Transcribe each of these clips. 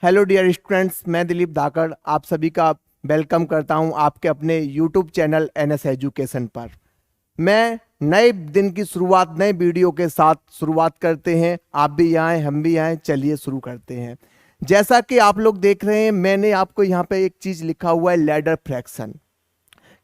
Hello dear students, मैं दिलीप धाकड़ आप सभी का वेलकम करता हूं आपके अपने यूट्यूब चैनल एनएस एजुकेशन पर। मैं नए दिन की शुरुआत नए वीडियो के साथ शुरुआत करते हैं। आप भी यहाँ हैं, हम भी यहाँ हैं, चलिए शुरू करते हैं। जैसा कि आप लोग देख रहे हैं, मैंने आपको यहाँ पे एक चीज़ लिखा हुआ है, लैडर फ्रैक्शन।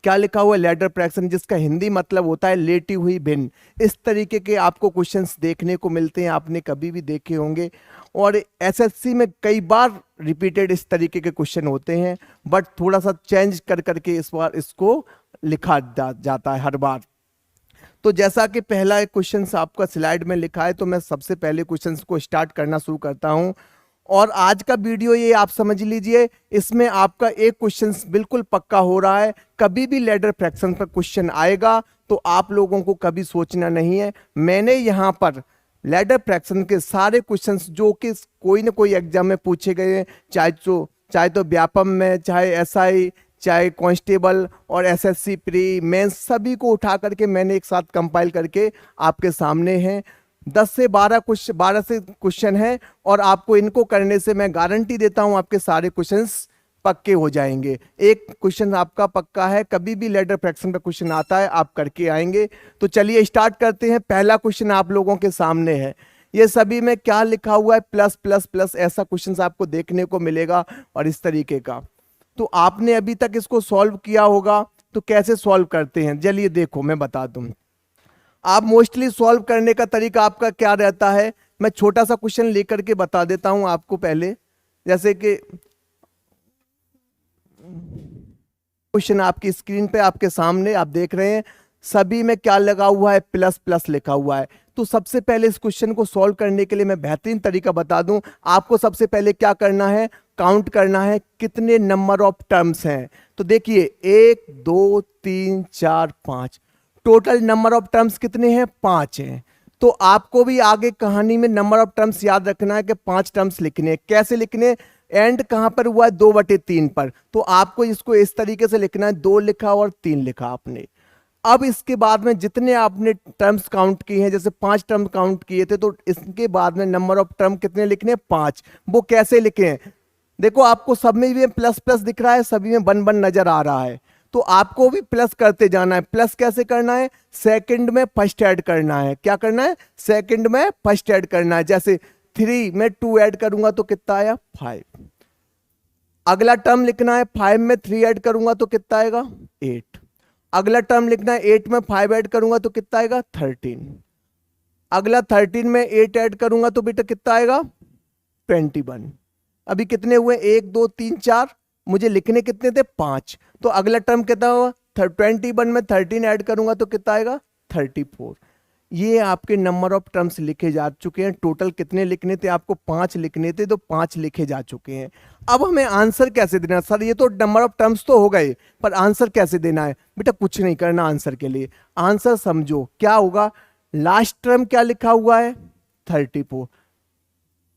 क्या लिखा हुआ है? लैडर फ्रैक्शन, जिसका हिंदी मतलब होता है लेटी हुई भिन्न। इस तरीके के आपको क्वेश्चंस देखने को मिलते हैं, आपने कभी भी देखे होंगे और एसएससी में कई बार रिपीटेड इस तरीके के क्वेश्चन होते हैं, बट थोड़ा सा चेंज कर करके इस बार इसको लिखा जाता है हर बार। तो जैसा कि पहला एक क्वेश्चन आपका स्लाइड में लिखा है, तो मैं सबसे पहले क्वेश्चंस को स्टार्ट करना शुरू करता हूं। और आज का वीडियो ये आप समझ लीजिए, इसमें आपका एक क्वेश्चन बिल्कुल पक्का हो रहा है। कभी भी लैडर फ्रैक्शन पर क्वेश्चन आएगा तो आप लोगों को कभी सोचना नहीं है। मैंने यहाँ पर लैडर फ्रैक्शन के सारे क्वेश्चंस जो कि कोई ना कोई एग्जाम में पूछे गए हैं, चाहे तो व्यापम में, चाहे एसआई, चाहे कांस्टेबल और एसएससी प्री मेंस, सभी को उठा करके मैंने एक साथ कंपाइल करके आपके सामने हैं। 10 से 12 से क्वेश्चन है और आपको इनको करने से मैं गारंटी देता हूं आपके सारे क्वेश्चंस पक्के हो जाएंगे। एक क्वेश्चन आपका पक्का है, कभी भी लैडर फ्रैक्शन का क्वेश्चन आता है आप करके आएंगे। तो चलिए स्टार्ट करते हैं। पहला क्वेश्चन आप लोगों के सामने है। ये सभी में क्या लिखा हुआ है? प्लस प्लस प्लस, ऐसा क्वेश्चन आपको देखने को मिलेगा और इस तरीके का। तो आपने अभी तक इसको सॉल्व किया होगा, तो कैसे सॉल्व करते हैं चलिए देखो मैं बता दूं। आप मोस्टली सॉल्व करने का तरीका आपका क्या रहता है, मैं छोटा सा क्वेश्चन लेकर के बता देता हूं आपको पहले। जैसे कि क्वेश्चन आपकी स्क्रीन पे आपके सामने आप देख रहे हैं, सभी में क्या लगा हुआ है? प्लस प्लस लिखा हुआ है। तो सबसे पहले इस क्वेश्चन को सॉल्व करने के लिए मैं बेहतरीन तरीका बता दूं। आपको सबसे पहले क्या करना है? काउंट करना है कितने नंबर ऑफ टर्म्स हैं। तो देखिए 1 2 3 4 5, टोटल नंबर ऑफ टर्म्स कितने हैं? 5 हैं। तो आपको भी आगे कहानी में नंबर ऑफ टर्म्स याद रखना है कि 5 टर्म्स लिखने हैं। कैसे लिखने? एंड कहां पर हुआ है? 2/3 पर। तो आपको इसको इस तरीके से लिखना है, 2 लिखा और 3 लिखा आपने। अब इसके बाद में जितने आपने टर्म्स काउंट किए हैं, जैसे 5 टर्म काउंट किए थे, तो इसके बाद में नंबर ऑफ टर्म कितने लिखने हैं? 5। वो कैसे लिखे? देखो आपको सब में भी प्लस प्लस दिख रहा है, सभी में 1 1 नजर आ रहा है। तो आपको भी प्लस करते जाना है। प्लस कैसे करना है? सेकंड में फर्स्ट ऐड करना है। क्या करना है? सेकंड में फर्स्ट ऐड करना है। जैसे 3 में 2 ऐड करूंगा तो कितना आया? 5। अगला टर्म लिखना है, 5 में 3 ऐड करूंगा तो कितना आएगा? 8। अगला टर्म लिखना है, 8 में 5 ऐड करूंगा तो कितना आएगा? 13। अगला 13 में 8 ऐड करूंगा तो बेटा कितना आएगा? 21। अभी कितने हुए? 1 2 3 4, मुझे लिखने कितने थे? 5। तो अगला टर्म कितना हुआ? 21 में 13 ऐड करूंगा तो कितना आएगा? 34। ये आपके नंबर ऑफ टर्म्स लिखे जा चुके हैं। टोटल कितने लिखने थे? आपको 5 लिखने थे, तो 5 लिखे जा चुके हैं। अब हमें आंसर कैसे देना? सर ये तो नंबर ऑफ टर्म्स तो हो गए, पर आंसर कैसे देना है? बेटा कुछ नहीं करना आंसर के लिए। आंसर समझो क्या होगा। लास्ट टर्म क्या लिखा हुआ है? 34।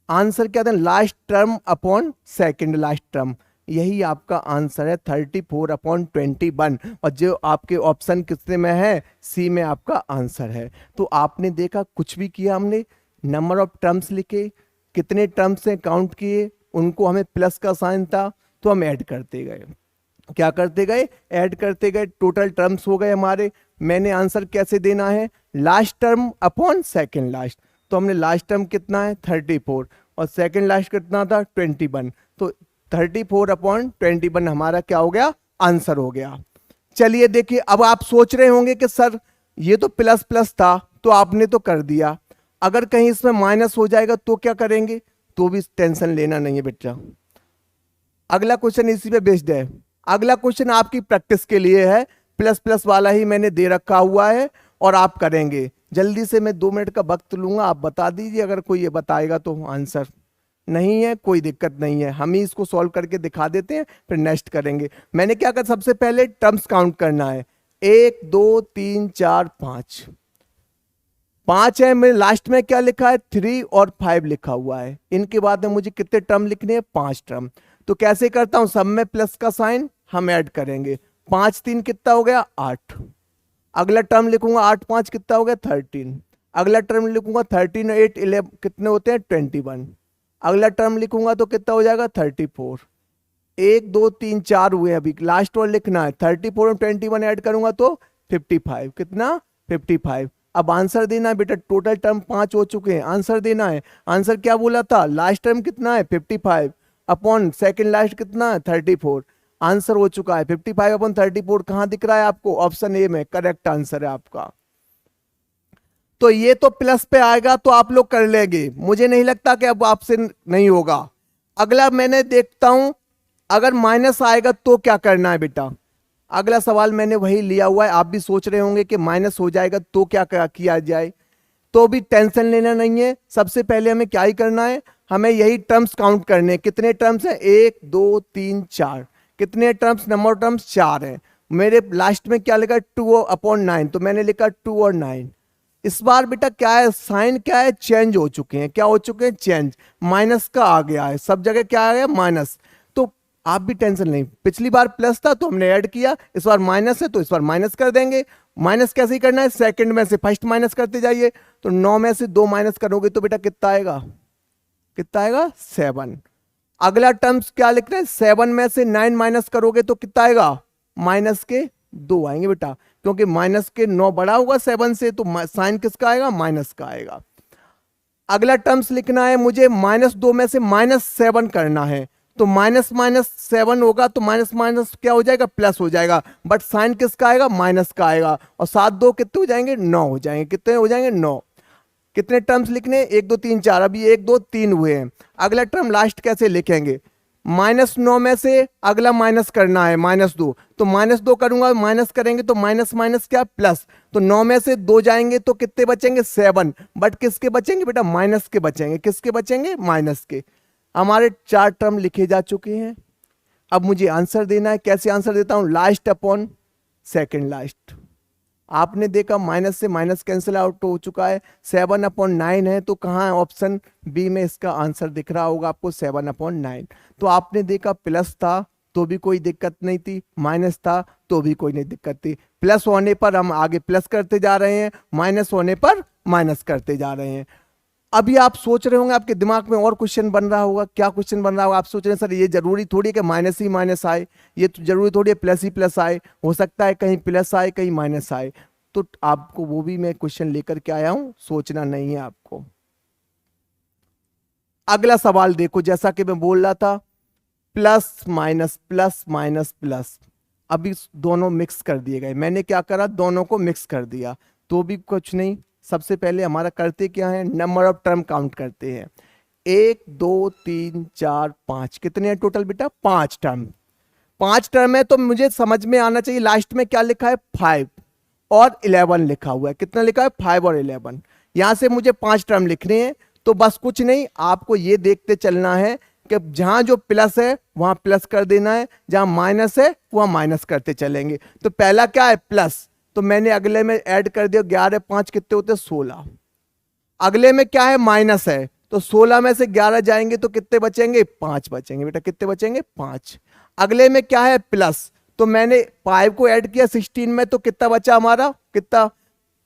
आंसर क्या था? Last term upon second last term. यही आपका आंसर है, 34/21। और जो आपके ऑप्शन कितने में है? सी में आपका आंसर है। तो आपने देखा, कुछ भी किया हमने, नंबर ऑफ टर्म्स लिखे, कितने टर्म्स हैं काउंट किए, उनको हमें प्लस का साइन था तो हम ऐड करते गए। क्या करते गए? ऐड करते गए। टोटल टर्म्स हो गए हमारे। मैंने आंसर कैसे देना है? Last term upon second last. तो हमने लास्ट टर्म कितना है? 34 और सेकेंड लास्ट कितना था? 21। तो 34/21 हमारा क्या हो गया? आंसर हो गया। चलिए देखिए, अब आप सोच रहे होंगे कि सर ये तो प्लस प्लस था तो आपने तो कर दिया, अगर कहीं इसमें माइनस हो जाएगा तो क्या करेंगे? तो भी टेंशन लेना नहीं है बेटा। अगला क्वेश्चन इसी पे बेस्ड है। अगला क्वेश्चन आपकी प्रैक्टिस के लिए है, प्लस प्लस वाला ही मैंने दे रखा हुआ है और आप करेंगे। जल्दी से मैं 2 मिनट का वक्त लूंगा, आप बता दीजिए। अगर कोई ये बताएगा तो आंसर नहीं है, कोई दिक्कत नहीं है, हम ही इसको सॉल्व करके दिखा देते हैं, फिर नेक्स्ट करेंगे। मैंने क्या कहा? सबसे पहले टर्म्स काउंट करना है। 1 2 3 4 5, 5 है। मेरे लास्ट में क्या लिखा है? 3 और 5 लिखा हुआ है। इनके बाद में मुझे कितने टर्म लिखने हैं? 5 टर्म। तो कैसे करता हूं? सब में प्लस का साइन हम ऐड करेंगे। 5 3 कितना हो गया? 8। अगला टर्म लिखूंगा, 8 5 कितना हो गया? 13। अगला टर्म लिखूंगा 13 और 8 11 कितने होते हैं? 21। अगला टर्म लिखूंगा तो कितना हो जाएगा 34। 1 2 3 4 हुए, अभी लास्ट वन लिखना है। 34 में 21 ऐड करूंगा तो 55। कितना 55। अब आंसर देना है बेटा, टोटल टर्म 5 हो चुके हैं, आंसर देना है। आंसर क्या बोला था, लास्ट टर्म कितना है 55 अपॉन सेकेंड लास्ट कितना है 34। आंसर हो चुका है 55 अपॉन 34। कहां दिख रहा है आपको, ऑप्शन ए में करेक्ट आंसर है आपका। तो ये तो प्लस पे आएगा तो आप लोग कर लेंगे, मुझे नहीं लगता कि अब आपसे नहीं होगा। अगला मैंने देखता हूं, अगर माइनस आएगा तो क्या करना है बेटा। अगला सवाल मैंने वही लिया हुआ है, आप भी सोच रहे होंगे कि माइनस हो जाएगा तो क्या किया जाए। तो भी टेंशन लेना नहीं है, सबसे पहले हमें क्या ही करना है, हमें यही टर्म्स काउंट करने हैं। कितने टर्म्स हैं, 1 2 3 4। कितने टर्म्स, नंबर ऑफ टर्म्स 4 है। मेरे लास्ट में क्या लिखा 2/9, तो मैंने लिखा 2 और 9। इस बार बेटा क्या है, साइन क्या है, चेंज हो चुके हैं। क्या हो चुके हैं, चेंज। माइनस का आ गया है, सब जगह क्या आ गया माइनस। तो आप भी टेंशन नहीं, पिछली बार प्लस था तो हमने ऐड किया, इस बार माइनस है तो इस बार माइनस कर देंगे। माइनस कैसे ही करना है, सेकंड में से फर्स्ट माइनस करते जाइए। तो 9 में से 2 माइनस करोगे तो बेटा कितना आएगा, कितना आएगा 7। अगला टर्म्स क्या लिख रहे हैं, 7 में से 9 माइनस करोगे तो कितना आएगा, माइनस के 2 आएंगे बेटा, क्योंकि माइनस के 9 बड़ा होगा 7 से, तो साइन किसका आएगा, माइनस का आएगा। अगला टर्म्स लिखना है मुझे, -2 में से -7 करना है। तो माइनस माइनस 7 होगा तो माइनस माइनस क्या हो जाएगा, प्लस हो जाएगा, बट साइन किसका आएगा, माइनस का आएगा। और 7 2 कितने हो जाएंगे, 9 हो जाएंगे। कितने हो जाएंगे, 9। कितने टर्म्स लिखने, 1 2 3 4, अभी 1 2 3 हुए हैं। अगला टर्म लास्ट कैसे लिखेंगे, -9 में से अगला माइनस करना है -2, तो -2 करूंगा, माइनस करेंगे तो माइनस माइनस क्या प्लस। तो 9 में से 2 जाएंगे तो कितने बचेंगे, 7। बट किसके बचेंगे बेटा, माइनस के बचेंगे। किसके बचेंगे, माइनस के। हमारे 4 टर्म लिखे जा चुके हैं। अब मुझे आंसर देना है, कैसे आंसर देता हूं, लास्ट अपॉन सेकेंड लास्ट। आपने देखा माइनस से माइनस कैंसिल आउट हो चुका है, 7/9 है, तो कहाँ है, ऑप्शन बी में इसका आंसर दिख रहा होगा आपको 7/9। तो आपने देखा प्लस था तो भी कोई दिक्कत नहीं थी, माइनस था तो भी कोई नहीं दिक्कत थी। प्लस होने पर हम आगे प्लस करते जा रहे हैं, माइनस होने पर माइनस करते जा रहे हैं। अभी आप सोच रहे होंगे, आपके दिमाग में और क्वेश्चन बन रहा होगा। क्या क्वेश्चन बन रहा होगा, आप सोच रहे हैं सर ये जरूरी थोड़ी है कि माइनस ही माइनस आए, ये तो जरूरी थोड़ी है प्लस ही प्लस आए, हो सकता है कहीं प्लस आए कहीं माइनस आए। तो आपको वो भी मैं क्वेश्चन लेकर के आया हूं, सोचना नहीं है आपको। अगला सवाल देखो, जैसा कि मैं बोल रहा था, plus minus plus minus plus, अभी दोनों मिक्स कर दिए गए। मैंने क्या करा, दोनों को मिक्स कर दिया, तो भी कुछ नहीं। सबसे पहले हमारा करते क्या है, नंबर ऑफ टर्म काउंट करते हैं। 1 2 3 4 5, कितने हैं टोटल बेटा, 5 टर्म। 5 टर्म है तो मुझे समझ में आना चाहिए लास्ट में क्या लिखा है, 5 और 11 लिखा हुआ है। कितना लिखा है, 5 और 11। यहां से मुझे 5 टर्म लिखने हैं, तो बस कुछ नहीं, आपको ये देखते चलना है कि जहां जो प्लस है वहां प्लस कर देना है, जहां माइनस है वहां माइनस करते चलेंगे। तो पहला क्या है, प्लस, तो मैंने अगले में ऐड कर दिया, 11 5 कितने होते, 16। अगले में क्या है, माइनस है, तो 16 में से 11 जाएंगे तो कितने बचेंगे, 5 बचेंगे बेटा। कितने बचेंगे, 5। अगले में क्या है, प्लस, तो मैंने 5 को ऐड किया 16 में, तो कितना बचा हमारा, कितना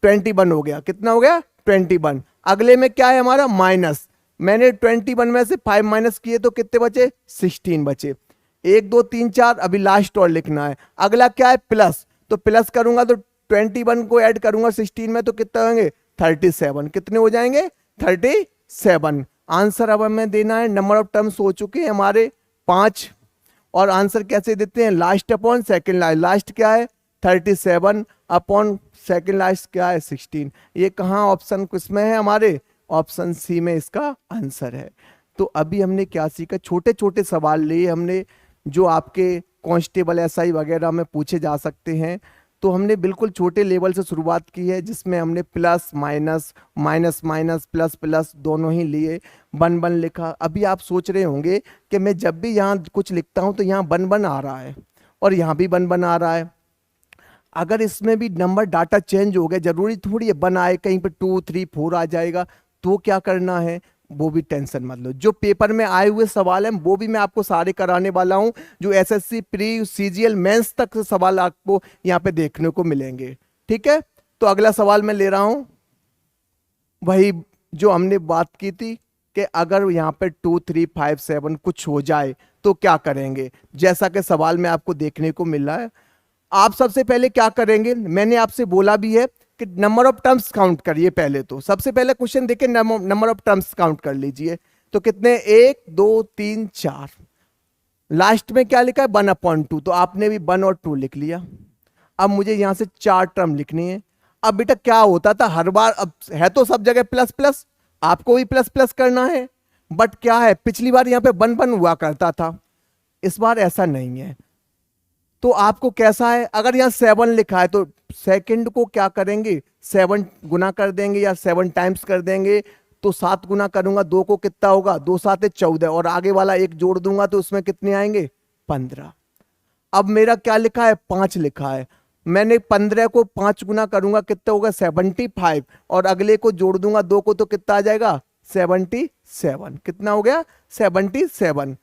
21 हो गया। कितना हो गया, 21। अगले में क्या है हमारा, माइनस, मैंने 21 में से 5 माइनस किए तो कितने बचे, 16 बचे। 1 2 3 4, अभी लास्ट और लिखना है। अगला क्या है, प्लस, तो प्लस करूंगा तो 21 को ऐड करूंगा 16 में तो कितने होंगे, 37। कितने हो जाएंगे, 37। आंसर अब हमें देना है, नंबर ऑफ टर्म्स हो चुके हैं हमारे 5। और आंसर कैसे देते हैं, last upon second last. Last क्या है, 37 अपॉन सेकेंड लास्ट क्या है, 16। ये कहाँ ऑप्शन किसमें है, हमारे ऑप्शन सी में इसका आंसर है। तो अभी हमने क्या सीखा, छोटे छोटे सवाल लिए हमने, जो आपके कांस्टेबल एसआई वगैरह में पूछे जा सकते हैं। तो हमने बिल्कुल छोटे लेवल से शुरुआत की है, जिसमें हमने plus minus, minus minus, plus plus दोनों ही लिए, बन बन लिखा। अभी आप सोच रहे होंगे कि मैं जब भी यहाँ कुछ लिखता हूँ तो यहाँ बन बन आ रहा है और यहाँ भी बन बन आ रहा है। अगर इसमें भी नंबर डाटा चेंज हो गया, जरूरी थोड़ी है बन आए, कहीं पर 2 3 4 आ जाएगा, तो क्या करना है, वो भी टेंशन मत लो। जो पेपर में आए हुए सवाल हैं वो भी मैं आपको सारे कराने वाला हूं, जो एसएससी प्री सीजीएल मेंस तक से सवाल आपको यहां पे देखने को मिलेंगे। ठीक है, तो अगला सवाल मैं ले रहा हूं, वही जो हमने बात की थी, कि अगर यहाँ पे 2 3 5 7 कुछ हो जाए तो क्या करेंगे, जैसा कि सवाल में आपको देखने को मिल रहा है। आप सबसे पहले क्या करेंगे, मैंने आपसे बोला भी है कि नंबर ऑफ टर्म्स काउंट करिए। पहले तो सबसे पहले क्वेश्चन देखे नंबर ऑफ टर्म्स काउंट कर लीजिए। तो कितने, 1 2 3 4, लास्ट में क्या लिखा है 1/2, तो आपने भी 1 और 2 लिख लिया। अब मुझे यहां से 4 टर्म लिखनी है। अब बेटा क्या होता था हर बार, अब है तो सब जगह प्लस प्लस, आपको भी प्लस प्लस करना है, बट क्या है पिछली बार यहां पे 1 हुआ करता था, इस बार ऐसा नहीं है। तो आपको कैसा है, अगर यहां 7 लिखा है तो सेकंड को क्या करेंगे, 7 गुना कर देंगे या 7 टाइम्स कर देंगे। तो 7 गुना करूंगा 2 को कितना होगा, 2 7 14, और आगे वाला 1 जोड़ दूंगा तो उसमें कितने आएंगे 15। अब मेरा क्या लिखा है 5 लिखा है, मैंने 15 को 5 गुना करूंगा कितना होगा 75, और अगले को जोड़ दूंगा 2 को तो कितना आ जाएगा 77, कितना हो गया 77।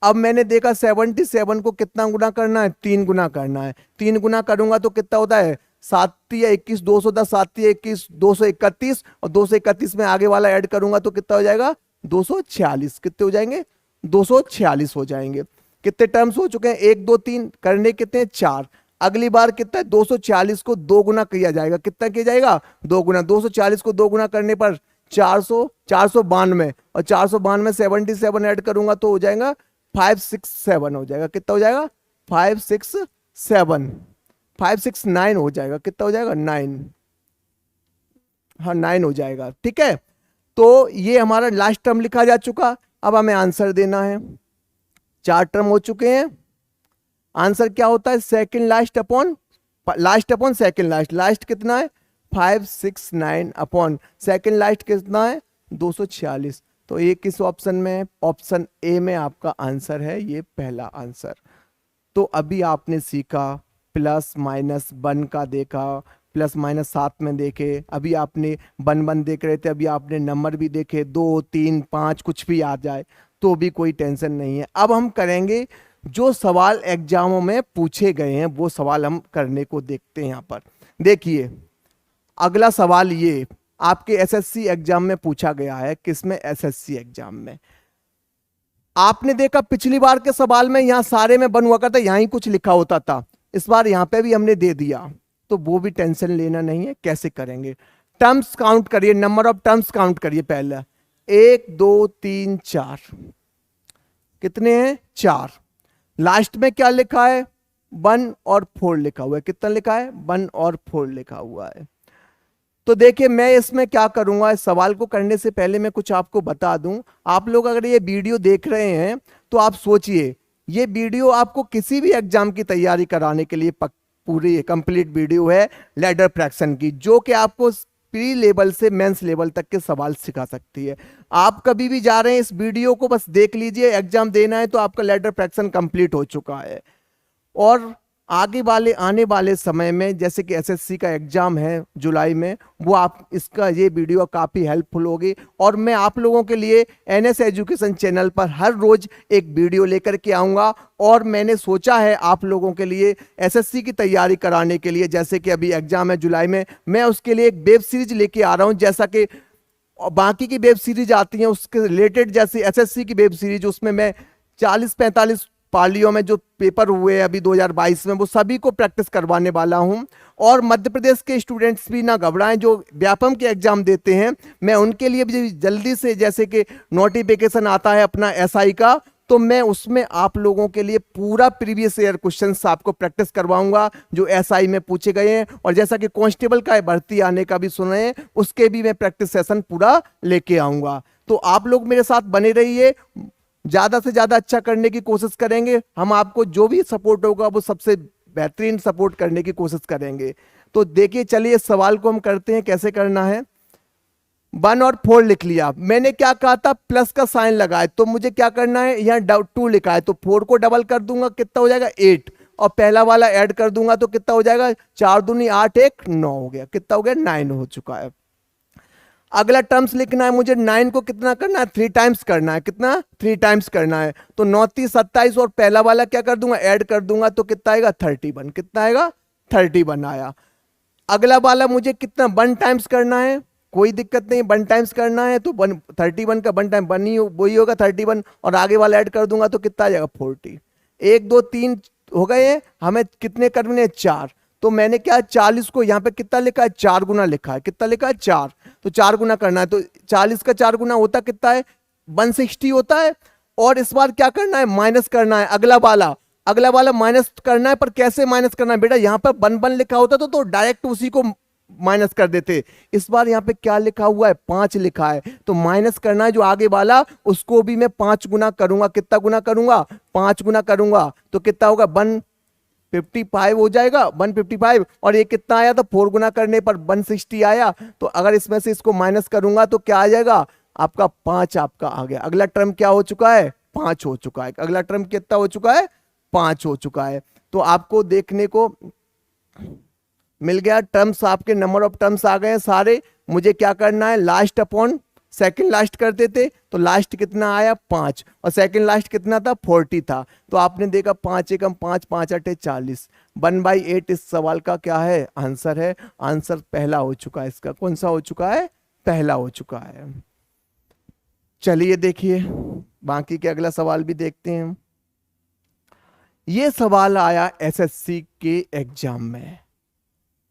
अब मैंने देखा 77 को कितना गुना करना है, 3 गुना करना है। 3 गुना करूंगा तो कितना होता है 7 या 21, 210, 7 या 21, 231, और 231 में आगे वाला ऐड करूंगा तो कितना हो जाएगा 246। कितने हो जाएंगे 246 हो जाएंगे। कितने टर्म्स हो चुके हैं, 1 2 3 करने कितने 4। अगली बार कितना है 240 को 2 गुना किया जाएगा, कितना किया जाएगा 2 गुना। 240 को 2 गुना करने पर 492, और 492 77 ऐड करूंगा तो हो जाएगा 567 हो जाएगा। कितना हो जाएगा 567, 569 हो जाएगा। कितना हो जाएगा 9, हाँ 9 हो जाएगा। ठीक है, तो ये हमारा लास्ट टर्म लिखा जा चुका। अब हमें आंसर देना है। 4 टर्म हो चुके हैं। आंसर क्या होता है, second last upon second last. Last कितना है 569 अपॉन सेकंड लास्ट कितना है 246। तो ये किस ऑप्शन में है, ऑप्शन ए में आपका आंसर है, ये पहला आंसर। तो अभी आपने सीखा प्लस माइनस 1 का देखा, प्लस माइनस 7 में देखे, अभी आपने 1 देख रहे थे, अभी आपने नंबर भी देखे 2 3 5, कुछ भी आ जाए तो भी कोई टेंशन नहीं है। अब हम करेंगे जो सवाल एग्जामों में पूछे गए हैं वो सवाल हम करने को देखते हैं। यहाँ पर देखिए अगला सवाल ये आपके एसएससी एग्जाम में पूछा गया है। किसमें, एसएससी एग्जाम में। आपने देखा पिछली बार के सवाल में यहां सारे में 1 हुआ करता, यहां ही कुछ लिखा होता था। इस बार यहां पे भी हमने दे दिया, तो वो भी टेंशन लेना नहीं है। कैसे करेंगे, टर्म्स काउंट करिए, नंबर ऑफ टर्म्स काउंट करिए। पहला 1 2 3 4, कितने हैं 4। लास्ट में क्या लिखा है 1 और 4 लिखा हुआ है। कितना लिखा है 1 और 4 लिखा हुआ है। तो देखिए मैं इसमें क्या करूंगा, इस सवाल को करने से पहले मैं कुछ आपको बता दूं। आप लोग अगर ये वीडियो देख रहे हैं तो आप सोचिए ये वीडियो आपको किसी भी एग्जाम की तैयारी कराने के लिए पूरी कंप्लीट वीडियो है लैडर फ्रैक्शन की, जो कि आपको प्री लेवल से मेंस लेवल तक के सवाल सिखा सकती है। आप कभी भी जा रहे हैं इस वीडियो को बस देख लीजिए, एग्जाम देना है तो आपका लैडर फ्रैक्शन कंप्लीट हो चुका है। और आगे वाले आने वाले समय में जैसे कि एसएससी का एग्जाम है जुलाई में, वो आप इसका ये वीडियो काफ़ी हेल्पफुल होगी। और मैं आप लोगों के लिए एनएस एजुकेशन चैनल पर हर रोज एक वीडियो लेकर के आऊँगा। और मैंने सोचा है आप लोगों के लिए एसएससी की तैयारी कराने के लिए, जैसे कि अभी एग्जाम है जुलाई में, मैं उसके लिए एक वेब सीरीज लेके आ रहा हूँ। जैसा कि बाकी की वेब सीरीज आती हैं उसके रिलेटेड, जैसे एसएससी की वेब सीरीज, उसमें मैं 40-45 पालियों में जो पेपर हुए अभी 2022 में वो सभी को प्रैक्टिस करवाने वाला हूं। और मध्य प्रदेश के स्टूडेंट्स भी ना घबराएं जो व्यापम के एग्जाम देते हैं, मैं उनके लिए भी जल्दी से, जैसे कि नोटिफिकेशन आता है अपना एसआई का, तो मैं उसमें आप लोगों के लिए पूरा प्रीवियस ईयर क्वेश्चंस आपको प्रैक्टिस करवाऊंगा जो एसआई में पूछे गए हैं। और जैसा कि कांस्टेबल का भर्ती आने का भी सुने हैं, उसके भी मैं प्रैक्टिस सेशन पूरा लेके आऊंगा। तो आप लोग मेरे साथ बने रहिए, ज्यादा से ज्यादा अच्छा करने की कोशिश करेंगे। हम आपको जो भी सपोर्ट होगा वो सबसे बेहतरीन सपोर्ट करने की कोशिश करेंगे। तो देखिए चलिए इस सवाल को हम करते हैं कैसे करना है। 1 और 4 लिख लिया, मैंने क्या कहा था प्लस का साइन लगाए, तो मुझे क्या करना है, यहाँ 2 लिखा है तो 4 को डबल कर दूंगा, कितना हो जाएगा 8, और पहला वाला ऐड कर दूंगा तो कितना हो जाएगा 4 दूनी 8 1 9 हो गया। कितना हो गया 9 हो चुका है। अगला टर्म्स लिखना है मुझे, 9 को कितना करना है 3 टाइम्स करना है। कितना 3 टाइम्स करना है, तो 9 3 27, और पहला वाला क्या कर दूंगा ऐड कर दूंगा तो कितना आएगा 31। कितना आएगा 31 आया। अगला वाला मुझे कितना 1 टाइम्स करना है, कोई दिक्कत नहीं, 1 टाइम्स करना है तो 31 का 1 टाइम 1 ही वही होगा 31, और आगे वाला ऐड कर दूंगा तो कितना आ जाएगा 40। 1 2 3 हो गए हैं, हमें कितने करने हैं 4। तो मैंने क्या 40 को यहाँ पे कितना लिखा है 4 गुना लिखा है, कितना लिखा है 4, तो 4 गुना करना है। तो 40 का 4 गुना होता कितना है 160 होता है। और इस बार क्या करना है माइनस करना है, अगला वाला माइनस करना है। पर कैसे माइनस करना है बेटा, यहाँ पर 1 लिखा होता तो डायरेक्ट उसी को माइनस कर देते। इस बार यहाँ पे क्या लिखा हुआ है 5 लिखा है, तो माइनस करना है जो आगे वाला, उसको भी मैं 5 गुना करूंगा। कितना गुना करूंगा 5 गुना करूंगा, तो कितना होगा 155 हो जाएगा 155। और ये कितना आया था 4 गुना करने पर 160 आया। तो अगर इसमें से इसको माइनस करूंगा तो क्या आ जाएगा आपका 5 आपका आ गया। अगला टर्म क्या हो चुका है 5 हो चुका है। अगला टर्म कितना हो चुका है 5 हो चुका है। तो आपको देखने को मिल गया टर्म्स, आपके नंबर ऑफ टर्म्स आ गए हैं सारे। मुझे क्या करना है लास्ट अपॉन सेकंड लास्ट करते थे, तो लास्ट कितना आया 5, और सेकंड लास्ट कितना था 40 था। तो आपने देखा 5 एकम 5 5 8 40, 1/8 इस सवाल का क्या है आंसर है। आंसर पहला हो चुका है इसका। कौन सा हो चुका है पहला हो चुका है। चलिए देखिए बाकी के अगला सवाल भी देखते हैं। ये सवाल आया एसएससी के एग्जाम में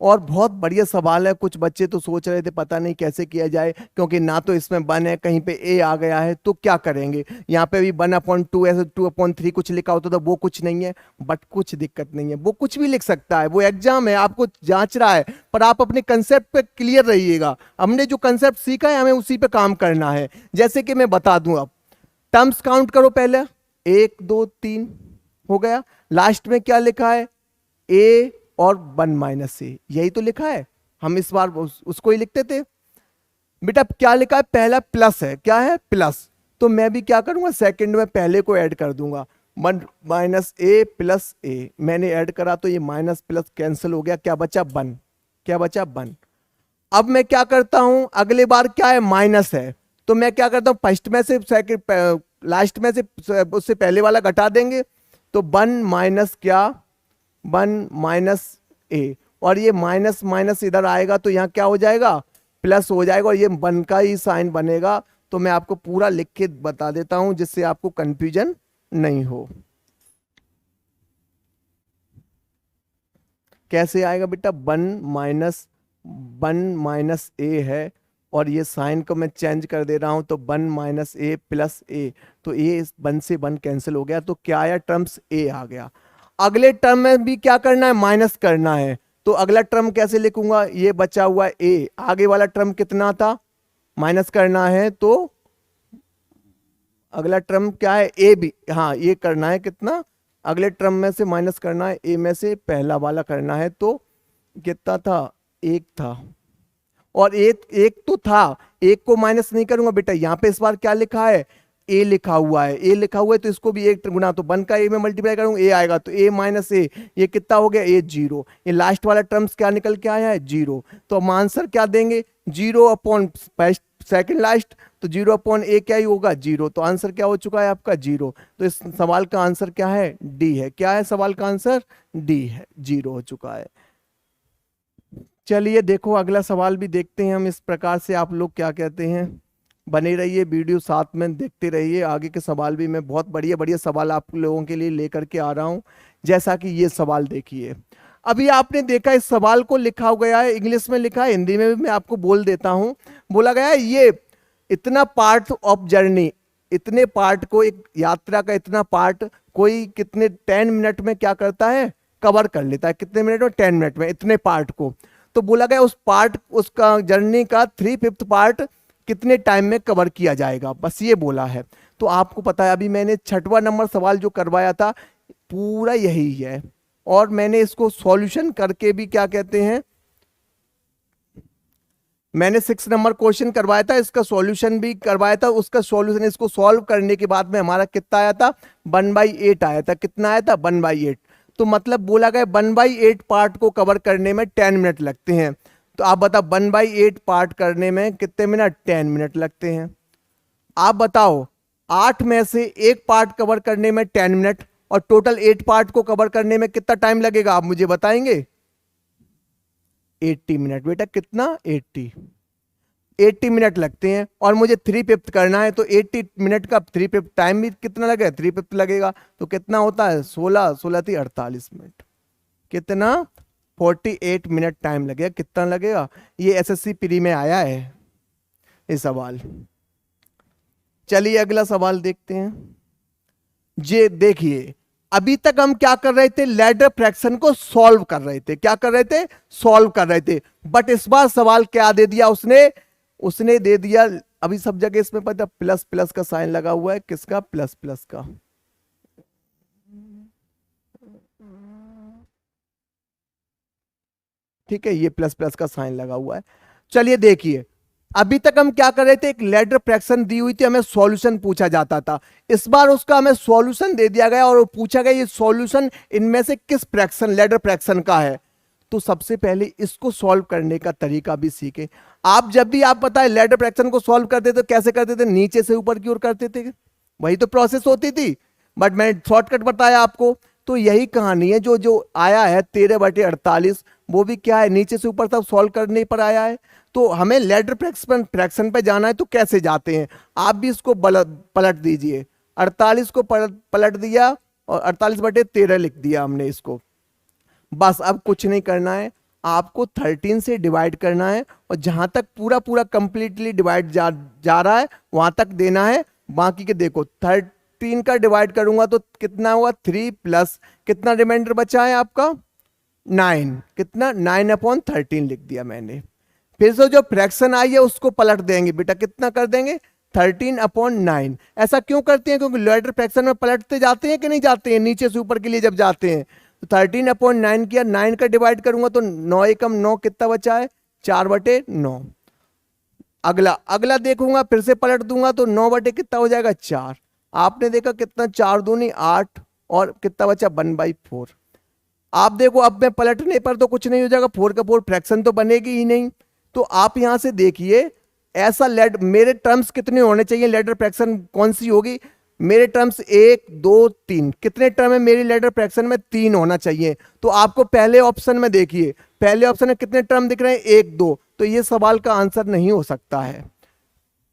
और बहुत बढ़िया सवाल है। कुछ बच्चे तो सोच रहे थे पता नहीं कैसे किया जाए, क्योंकि ना तो इसमें 1 है, कहीं पे ए आ गया है, तो क्या करेंगे। यहाँ पे भी 1/2 ऐसे 2/3 कुछ लिखा होता तो वो कुछ नहीं है। बट कुछ दिक्कत नहीं है, वो कुछ भी लिख सकता है, वो एग्जाम है, आपको जांच रहा है। पर आप अपने कंसेप्ट पे क्लियर रहिएगा। हमने जो कंसेप्ट सीखा है हमें उसी पे काम करना है। जैसे कि मैं बता दूं, अब टर्म्स काउंट करो पहले, 1 2 3 हो गया। लास्ट में क्या लिखा है ए और 1 - ए, यही तो लिखा है। हम इस बार उसको ही लिखते थे। बेटा क्या लिखा है पहला प्लस है, क्या है प्लस। तो मैं भी क्या करूंगा सेकंड में पहले को ऐड कर दूंगा 1 - ए प्लस ए। मैंने ऐड करा तो ये माइनस प्लस कैंसिल हो गया, क्या बचा 1, क्या बचा 1। अब मैं क्या करता हूं अगले बार क्या है माइनस है, तो मैं क्या करता हूं फर्स्ट में से सेकंड लास्ट में से उससे पहले वाला घटा देंगे। तो 1 - क्या 1 - ए, और ये माइनस माइनस इधर आएगा तो यहां क्या हो जाएगा प्लस हो जाएगा, और ये 1 का ही साइन बनेगा। तो मैं आपको पूरा लिख के बता देता हूं जिससे आपको कंफ्यूजन नहीं हो। कैसे आएगा बेटा 1 - ए है, और ये साइन को मैं चेंज कर दे रहा हूं तो 1 - ए प्लस ए। तो ए 1 से 1 कैंसिल हो गया, तो क्या आया टर्म्स ए आ गया। अगले टर्म में भी क्या करना है माइनस करना है। तो अगला टर्म कैसे लिखूंगा, ये बचा हुआ ए, आगे वाला टर्म कितना था माइनस करना है, तो अगला टर्म क्या है ए भी, हाँ ये करना है कितना, अगले टर्म में से माइनस करना है, ए में से पहला वाला करना है। तो कितना था 1 था, और एक तो था, 1 को माइनस नहीं करूंगा बेटा। यहां पे इस बार क्या लिखा है ए लिखा हुआ है, ए लिखा हुआ है तो इसको भी 1 गुना, तो 1 का ए में मल्टीप्लाई करूंगा ए आएगा, तो ए - ए, ये कितना हो गया ए 0। ये लास्ट वाला टर्म्स क्या निकल के आया है 0। तो हम आंसर क्या देंगे 0 सेकंड लास्ट, तो 0 क्या ही होगा 0। तो आंसर क्या हो चुका है आपका 0। तो इस सवाल का आंसर क्या है डी है। क्या है सवाल का आंसर डी है, 0 हो चुका है। चलिए देखो अगला सवाल भी देखते हैं हम इस प्रकार से, आप लोग क्या कहते हैं। बने रहिए, वीडियो साथ में देखते रहिए। आगे के सवाल भी मैं बहुत बढ़िया बढ़िया सवाल आप लोगों के लिए लेकर के आ रहा हूं। जैसा कि ये सवाल देखिए, अभी आपने देखा इस सवाल को लिखा गया है, इंग्लिश में लिखा है, हिंदी में भी मैं आपको बोल देता हूं। बोला गया है ये इतना पार्ट ऑफ जर्नी, इतने पार्ट को, एक यात्रा का इतना पार्ट कोई कितने 10 मिनट में क्या करता है कवर कर लेता है। कितने मिनट में 10 मिनट में इतने पार्ट को। तो बोला गया उस पार्ट, उसका जर्नी का 3/5 पार्ट कितने टाइम में कवर किया जाएगा, बस ये बोला है। तो आपको पता है अभी मैंने 6वां नंबर सवाल जो करवाया था पूरा यही है, और मैंने इसको सॉल्यूशन करके भी क्या कहते हैं, मैंने 6 नंबर क्वेश्चन करवाया था, इसका सॉल्यूशन भी करवाया था। उसका सॉल्यूशन इसको सॉल्व करने के बाद में हमारा कितना आया था 1/8 आया था। कितना आया था 1/8। तो मतलब बोला गया 1/8 पार्ट को कवर करने में 10 मिनट लगते हैं। तो आप बताओ 1/8 पार्ट करने में कितने मिनट 10 मिनट लगते हैं। आप बताओ 8 में से एक पार्ट कवर करने में 10 मिनट, और टोटल 8 पार्ट को कवर करने में कितना टाइम लगेगा आप मुझे बताएंगे 80 मिनट। बेटा कितना 80। 80 मिनट लगते हैं और मुझे 3/5 करना है, तो 80 मिनट का 3/5 टाइम भी कितना लगेगा, 3/5 लगेगा। तो कितना होता है, 16 16 थी 48 मिनट, कितना 48 मिनट टाइम लगेगा। कितना लगेगा, ये एसएससी प्री में आया है ये सवाल। चलिए अगला सवाल देखते हैं। ये देखिए, अभी तक हम क्या कर रहे थे, लैडर फ्रैक्शन को सॉल्व कर रहे थे। क्या कर रहे थे, सॉल्व कर रहे थे। बट इस बार सवाल क्या दे दिया उसने, उसने दे दिया, अभी सब जगह इसमें पता प्लस प्लस का साइन लगा हुआ है, किसका, प्लस प्लस का। ठीक है, ये प्लस प्लस का साइन लगा हुआ है। चलिए देखिए, अभी तक हम क्या कर रहे थे, एक लैडर फ्रैक्शन दी हुई थी, हमें सॉल्यूशन पूछा जाता था। इस बार उसका हमें सॉल्यूशन दे दिया गया और पूछा गया ये सॉल्यूशन इनमें से किस फ्रैक्शन, लैडर फ्रैक्शन का है। तो सबसे पहले इसको सॉल्व करने का तरीका भी सीखे। आप जब भी आप बताए लैडर फ्रैक्शन को सॉल्व करते थे, कैसे करते थे, नीचे से ऊपर की ओर करते थे, वही तो प्रोसेस होती थी। बट मैंने शॉर्टकट बताया आपको। तो यही कहानी है, जो जो आया है 13/48, वो भी क्या है, नीचे से ऊपर तक सॉल्व करने पर आया है। तो हमें लैडर फ्रैक्शन पे जाना है, तो कैसे जाते हैं, आप भी इसको पलट दीजिए। 48 को पलट दिया और 48/13 लिख दिया हमने इसको। बस अब कुछ नहीं करना है, आपको 13 से डिवाइड करना है और जहां तक पूरा पूरा कंप्लीटली डिवाइड जा रहा है वहां तक देना है। बाकी के देखो, 13 का डिवाइड करूंगा तो कितना हुआ, 3 प्लस कितना रिमाइंडर बचा है आपका, 9, कितना 9/13 लिख दिया मैंने। फिर से जो फ्रैक्शन आई है उसको पलट देंगे बेटा, कितना कर देंगे, 13/9। ऐसा क्यों करते हैं, क्योंकि लैडर फ्रैक्शन में पलटते जाते हैं कि नहीं जाते हैं, नीचे से ऊपर के लिए जब जाते हैं। तो 13/9 किया, 9 का डिवाइड करूंगा तो 9 एकम 9, कितना बचा है, 4/9। अगला अगला देखूंगा, फिर से पलट दूंगा तो 9 बटे कितना हो जाएगा, 4। आपने देखा कितना, 4 दूनी 8 और कितना बचा, 1/4। आप देखो अब मैं पलटने पर तो कुछ नहीं हो जाएगा, 4 का 4 फ्रैक्शन तो बनेगी ही नहीं। तो आप यहां से देखिए, ऐसा मेरे टर्म्स कितने होने चाहिए, लैडर फ्रैक्शन कौन सी होगी, मेरे टर्म्स 1 2 3, कितने टर्म है मेरी लैडर फ्रैक्शन में, 3 होना चाहिए। तो आपको पहले ऑप्शन में देखिए, पहले ऑप्शन में कितने टर्म दिख रहे हैं, 1 2, तो ये सवाल का आंसर नहीं हो सकता है।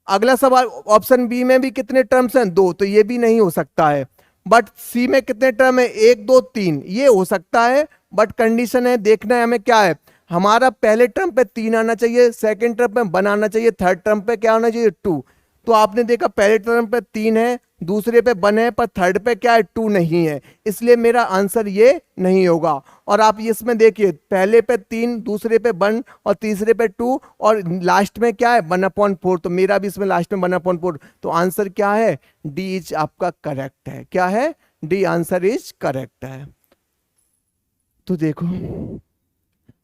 अगला सवाल ऑप्शन बी में भी कितने टर्म्स हैं, 2, तो ये भी नहीं हो सकता है। बट सी में कितने टर्म है, 1 2 3, ये हो सकता है। बट कंडीशन है, देखना है हमें क्या है, हमारा पहले टर्म पे 3 आना चाहिए, सेकंड टर्म पे 1 आना चाहिए, थर्ड टर्म पे क्या आना चाहिए, 2। तो आपने देखा पहले टर्म पे 3 है, दूसरे पे 1 है, पर थर्ड पे क्या है, 2 नहीं है, इसलिए मेरा आंसर ये नहीं होगा। और आप इसमें देखिए, पहले पे 3, दूसरे पे 1 और तीसरे पे 2 और लास्ट में क्या है, 1/4। तो मेरा भी इसमें लास्ट में 1/4। तो आंसर क्या है, डी इज आपका करेक्ट है। क्या है, डी आंसर इज करेक्ट है। तो देखो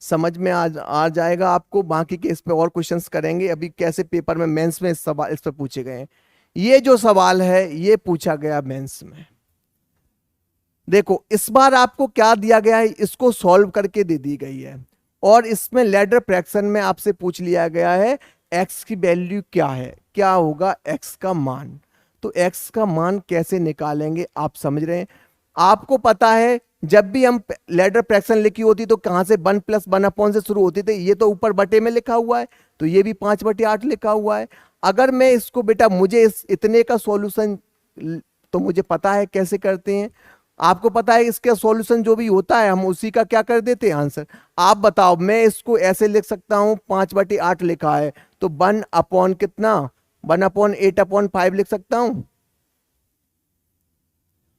समझ में आ जाएगा आपको। बाकी के इस पे और क्वेश्चंस करेंगे, अभी कैसे पेपर में मेंस में सवाल इस पे पूछे गए हैं। ये जो सवाल है ये पूछा गया मेंस में। देखो इस बार आपको क्या दिया गया है, इसको सॉल्व करके दे दी गई है और इसमें लैडर फ्रैक्शन में आपसे पूछ लिया गया है x की वैल्यू क्या है, क्या होगा x का मान। तो x का मान कैसे निकालेंगे आप समझ रहे हैं। आपको पता है जब भी हम लैडर फ्रैक्शन लिखी होती तो कहां से 1 + 1/, से शुरू होती थी। ये तो ऊपर बटे में लिखा हुआ है, तो ये भी 5/8 लिखा हुआ है। अगर मैं इसको बेटा, मुझे इस इतने का सॉल्यूशन तो मुझे पता है कैसे करते हैं, आपको पता है इसका सॉल्यूशन जो भी होता है हम उसी का क्या कर देते हैं आंसर। आप बताओ, मैं इसको ऐसे लिख सकता हूं, 5/8 लिखा है तो 1 कितना, 1/8/5 लिख सकता हूं।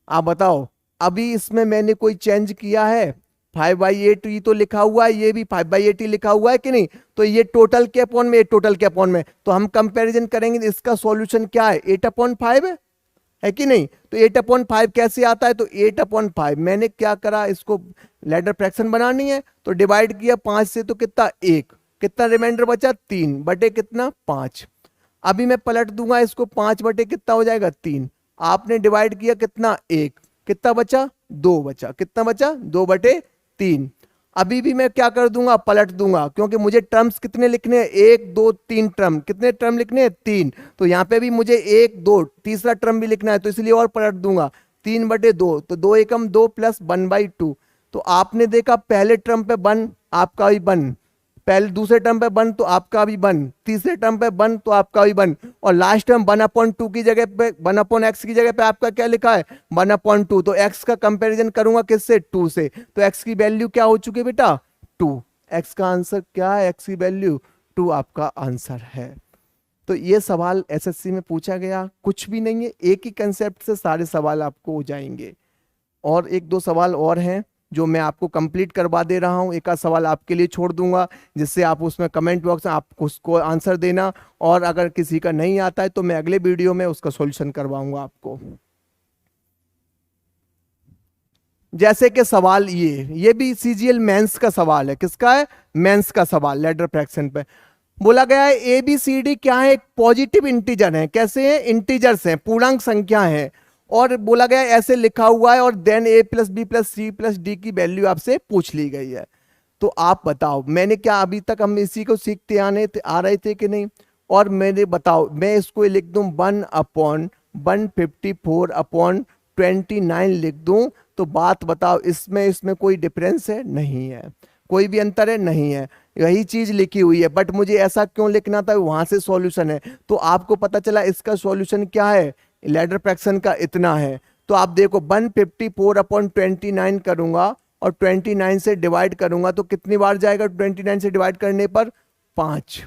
आप बताओ, अभी इसमें मैंने कोई चेंज किया है, 5/8 ही तो लिखा हुआ है, ये भी 5/8 ही लिखा हुआ है कि नहीं। तो ये टोटल के अपॉन में, टोटल के अपॉन में, तो हम कंपैरिजन करेंगे इसका सॉल्यूशन क्या है, 8/5 है कि नहीं। तो 8/5 कैसे आता है, तो 8/5 मैंने क्या करा, इसको लैडर फ्रैक्शन बनानी है तो डिवाइड किया 5 से, तो कितना 1, कितना रिमाइंडर बचा 3 बटे कितना 5। अभी मैं पलट दूंगा इसको, 5 बटे कितना हो जाएगा 3। आपने डिवाइड किया कितना 1, कितना बचा 2 बचा, कितना बचा 2/3। अभी भी मैं क्या कर दूंगा, पलट दूंगा, क्योंकि मुझे टर्म्स कितने लिखने हैं, 1 2 3 टर्म, कितने टर्म लिखने हैं 3। तो यहाँ पे भी मुझे 1 2 तीसरा टर्म भी लिखना है, तो इसलिए और पलट दूंगा 3/2, तो 2 एकम 2 + 1/2। तो आपने देखा पहले टर्म पे 1 आपका ही 1, पहले दूसरे टर्म पे 1 तो आपका भी 1, तीसरे टर्म पे 1 तो आपका भी 1, और लास्ट टर्म 1/2 की जगह पे 1/x की जगह पे आपका क्या लिखा है 1/2। तो x का कंपैरिजन करूंगा किससे 2 से, तो x की वैल्यू क्या हो चुकी है बेटा 2। x का आंसर क्या है, x की वैल्यू 2 आपका आंसर है। तो ये सवाल एसएससी में पूछा गया, कुछ भी नहीं है, एक ही कंसेप्ट से सारे सवाल आपको हो जाएंगे। और एक दो सवाल और हैं जो मैं आपको कंप्लीट करवा दे रहा हूं, एक आध सवाल आपके लिए छोड़ दूंगा जिससे आप उसमें कमेंट बॉक्स में आप उसको आंसर देना, और अगर किसी का नहीं आता है तो मैं अगले वीडियो में उसका सॉल्यूशन करवाऊंगा आपको। जैसे कि सवाल ये भी सीजीएल मेंस का सवाल है, किसका है, मेंस का सवाल, लेटर फ्रैक्शन पे बोला गया है ए बी सी डी क्या है, एक पॉजिटिव इंटीजर है, कैसे हैं, इंटीजर्स हैं, पूर्णांक संख्या है, और बोला गया ऐसे लिखा हुआ है, और then A plus B plus C plus D की वैल्यू आपसे पूछ ली गई है। तो आप बताओ, मैंने क्या अभी तक हम इसी को सीखते आ रहे थे कि नहीं, और मैंने बताओ मैं इसको लिख दूं 1/154/29 लिख दूं, तो बात बताओ इसमें कोई डिफरेंस है, नहीं है, कोई भी अंतर है, नहीं है, यही चीज लिखी हुई है, बट मुझे ऐसा क्यों लिखना था, वहां से सॉल्यूशन है। तो आपको पता चला इसका सॉल्यूशन क्या है, लैडर फ्रैक्शन का इतना है। तो आप देखो 154/29 करूंगा और 29 से डिवाइड करूंगा तो कितनी बार जाएगा, 29 से डिवाइड करने पर 5,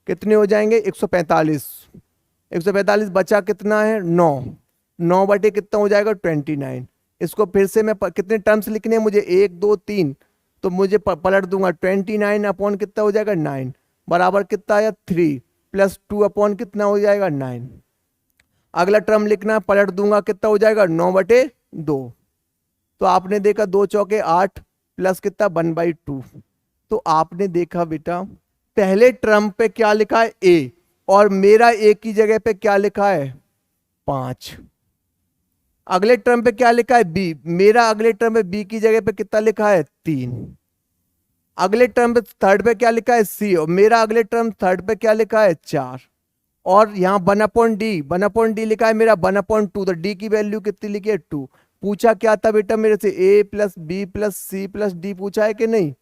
कितने हो जाएंगे 145, 145 बचा कितना है 9, 9 बटे कितना हो जाएगा 29। इसको फिर से मैं कितने टर्म्स लिखने हैं मुझे 1 2 3, तो मुझे पलट दूंगा 29 अपॉन कितना हो जाएगा 9 बराबर कितना आया 3 प्लस 2 अपॉन कितना हो जाएगा 9। अगला टर्म लिखना है, पलट दूंगा कितना हो जाएगा 9/2। तो आपने देखा 2 चौके 8 प्लस कितना 1/2। तो आपने देखा बेटा पहले टर्म पे क्या लिखा है a, और मेरा a की जगह पे क्या लिखा है 5। अगले टर्म पे क्या लिखा है b, मेरा अगले टर्म पे b की जगह पे कितना लिखा है 3। अगले टर्म पे थर्ड पे क्या लिखा है c, और मेरा अगले टर्म थर्ड पे क्या लिखा है 4। और यहाँ 1/d लिखा है मेरा 1/2, तो d की वैल्यू कितनी लिखी है 2। पूछा क्या था बेटा मेरे से a plus B plus C plus D पूछा है कि नहीं।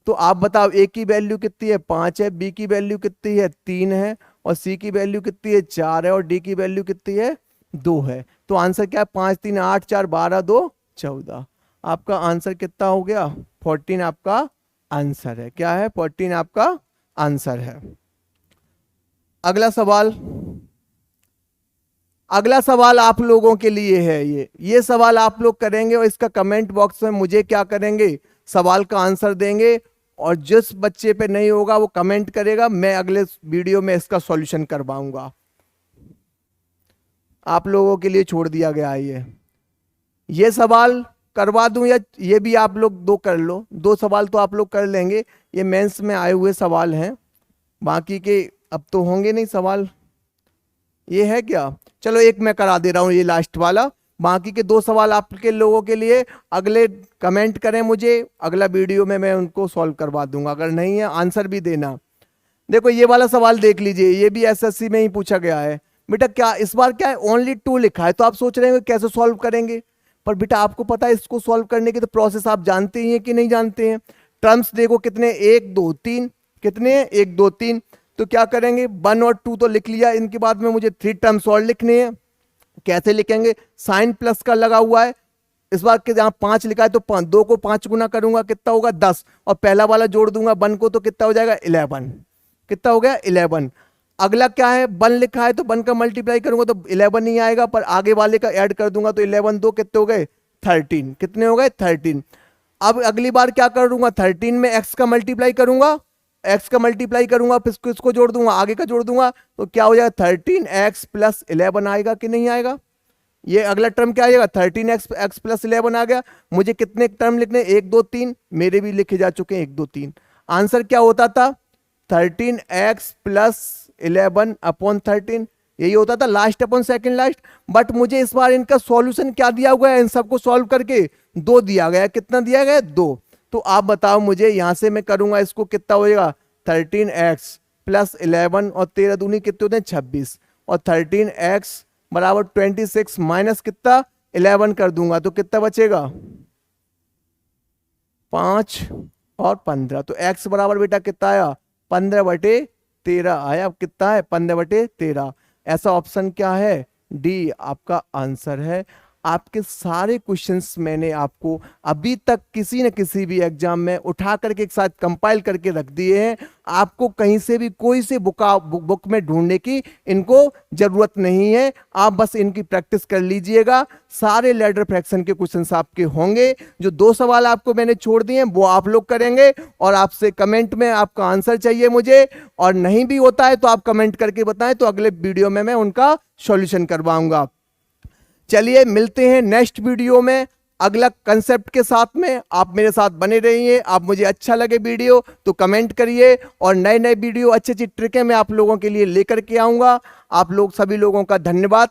तो आप बताओ a की वैल्यू कितनी है 5 है, b की वैल्यू कितनी है 3 है, और c की वैल्यू कितनी है 4 है, और d की वैल्यू कितनी है 2 है। तो आंसर क्या है 5 3 8 4 12 2 14। आपका आंसर कितना हो गया 14 आपका आंसर है। क्या है 14 आपका आंसर है। अगला सवाल आप लोगों के लिए है, ये सवाल आप लोग करेंगे और इसका कमेंट बॉक्स में मुझे क्या करेंगे सवाल का आंसर देंगे, और जिस बच्चे पे नहीं होगा वो कमेंट करेगा, मैं अगले वीडियो में इसका सॉल्यूशन करवाऊंगा। आप लोगों के लिए छोड़ दिया गया है ये सवाल करवा दूं या ये भी आप लोग 2 कर लो, 2 सवाल तो आप लोग कर लेंगे, ये मेंस में आए हुए सवाल हैं, बाकी के अब तो होंगे नहीं सवाल। ये है क्या, चलो एक मैं करा दे रहा हूं ये लास्ट वाला, बाकी के 2 सवाल आपके लोगों के लिए अगले कमेंट करें मुझे, अगला वीडियो में मैं उनको सॉल्व करवा दूंगा, अगर नहीं है आंसर भी देना। देखो ये वाला सवाल देख लीजिए, ये भी एसएससी में ही पूछा गया है बेटा, क्या इस बार क्या है ओनली 2 लिखा है, तो आप सोच रहे हैं कैसे सॉल्व करेंगे, पर बेटा आपको पता है इसको सॉल्व करने की तो प्रोसेस आप जानते ही हैं कि नहीं जानते हैं। टर्म्स देखो कितने 1 2 3, कितने 1 2 3, तो क्या करेंगे 1 और 2 तो लिख लिया, इनके बाद में मुझे 3 टर्म्स और लिखने हैं। कैसे लिखेंगे, साइन प्लस का लगा हुआ है, इस बार के जहां 5 लिखा है तो 2 को 5 गुना करूंगा कितना होगा 10, और पहला वाला जोड़ दूंगा 1 को तो कितना हो जाएगा 11, कितना हो गया 11। अगला क्या है 1 लिखा है तो 1 का मल्टीप्लाई करूंगा तो 11 नहीं आएगा, पर आगे वाले का ऐड कर दूंगा तो 11 2 कितने हो गए 13, कितने हो गए 13। अब अगली बार क्या करूंगा 13 में x का मल्टीप्लाई करूंगा, x का मल्टीप्लाई करूंगा फिर इसको जोड़ दूंगा, आगे का जोड़ दूंगा तो क्या हो जाएगा 13x प्लस 11 आएगा कि नहीं आएगा। ये अगला टर्म क्या आएगा 13x प्लस 11 आ गया। मुझे कितने टर्म लिखने 1 2 3, मेरे भी लिखे जा चुके हैं 1 2 3। आंसर क्या होता था 13x प्लस 11 अपॉन 13, यही होता था last upon second last. But मुझे इस बार इनका सॉल्यूशन क्या दिया हुआ है, इन सबको सॉल्व करके 2 दिया गया, कितना दिया गया 2। तो आप बताओ मुझे, यहां से मैं करूंगा इसको कितना होएगा 13x प्लस 11 और 13 दूनी कितने होते हैं 26, और 13x बराबर 26 माइनस कितना 11 कर दूंगा तो कितना बचेगा 5 और 15। तो x बराबर बेटा कितना आया 15/13 आया। कितना है 15/13। ऐसा ऑप्शन क्या है डी आपका आंसर है। आपके सारे क्वेश्चंस मैंने आपको अभी तक किसी न किसी भी एग्जाम में उठा करके एक साथ कंपाइल करके रख दिए हैं। आपको कहीं से भी कोई से बुक में ढूंढने की इनको जरूरत नहीं है। आप बस इनकी प्रैक्टिस कर लीजिएगा। सारे लैडर फ्रैक्शन के क्वेश्चंस आपके होंगे। जो 2 सवाल आपको मैंने छोड़ दिए हैं वो आप लोग करेंगे और आपसे कमेंट में आपका आंसर चाहिए मुझे। और नहीं भी होता है तो आप कमेंट करके बताएं, तो अगले वीडियो में मैं उनका सॉल्यूशन करवाऊंगा। चलिए मिलते हैं नेक्स्ट वीडियो में अगला कंसेप्ट के साथ में। आप मेरे साथ बने रहिए। आप मुझे अच्छा लगे वीडियो तो कमेंट करिए, और नए नए वीडियो अच्छी अच्छी ट्रिकें मैं आप लोगों के लिए लेकर के आऊंगा। आप लोग सभी लोगों का धन्यवाद।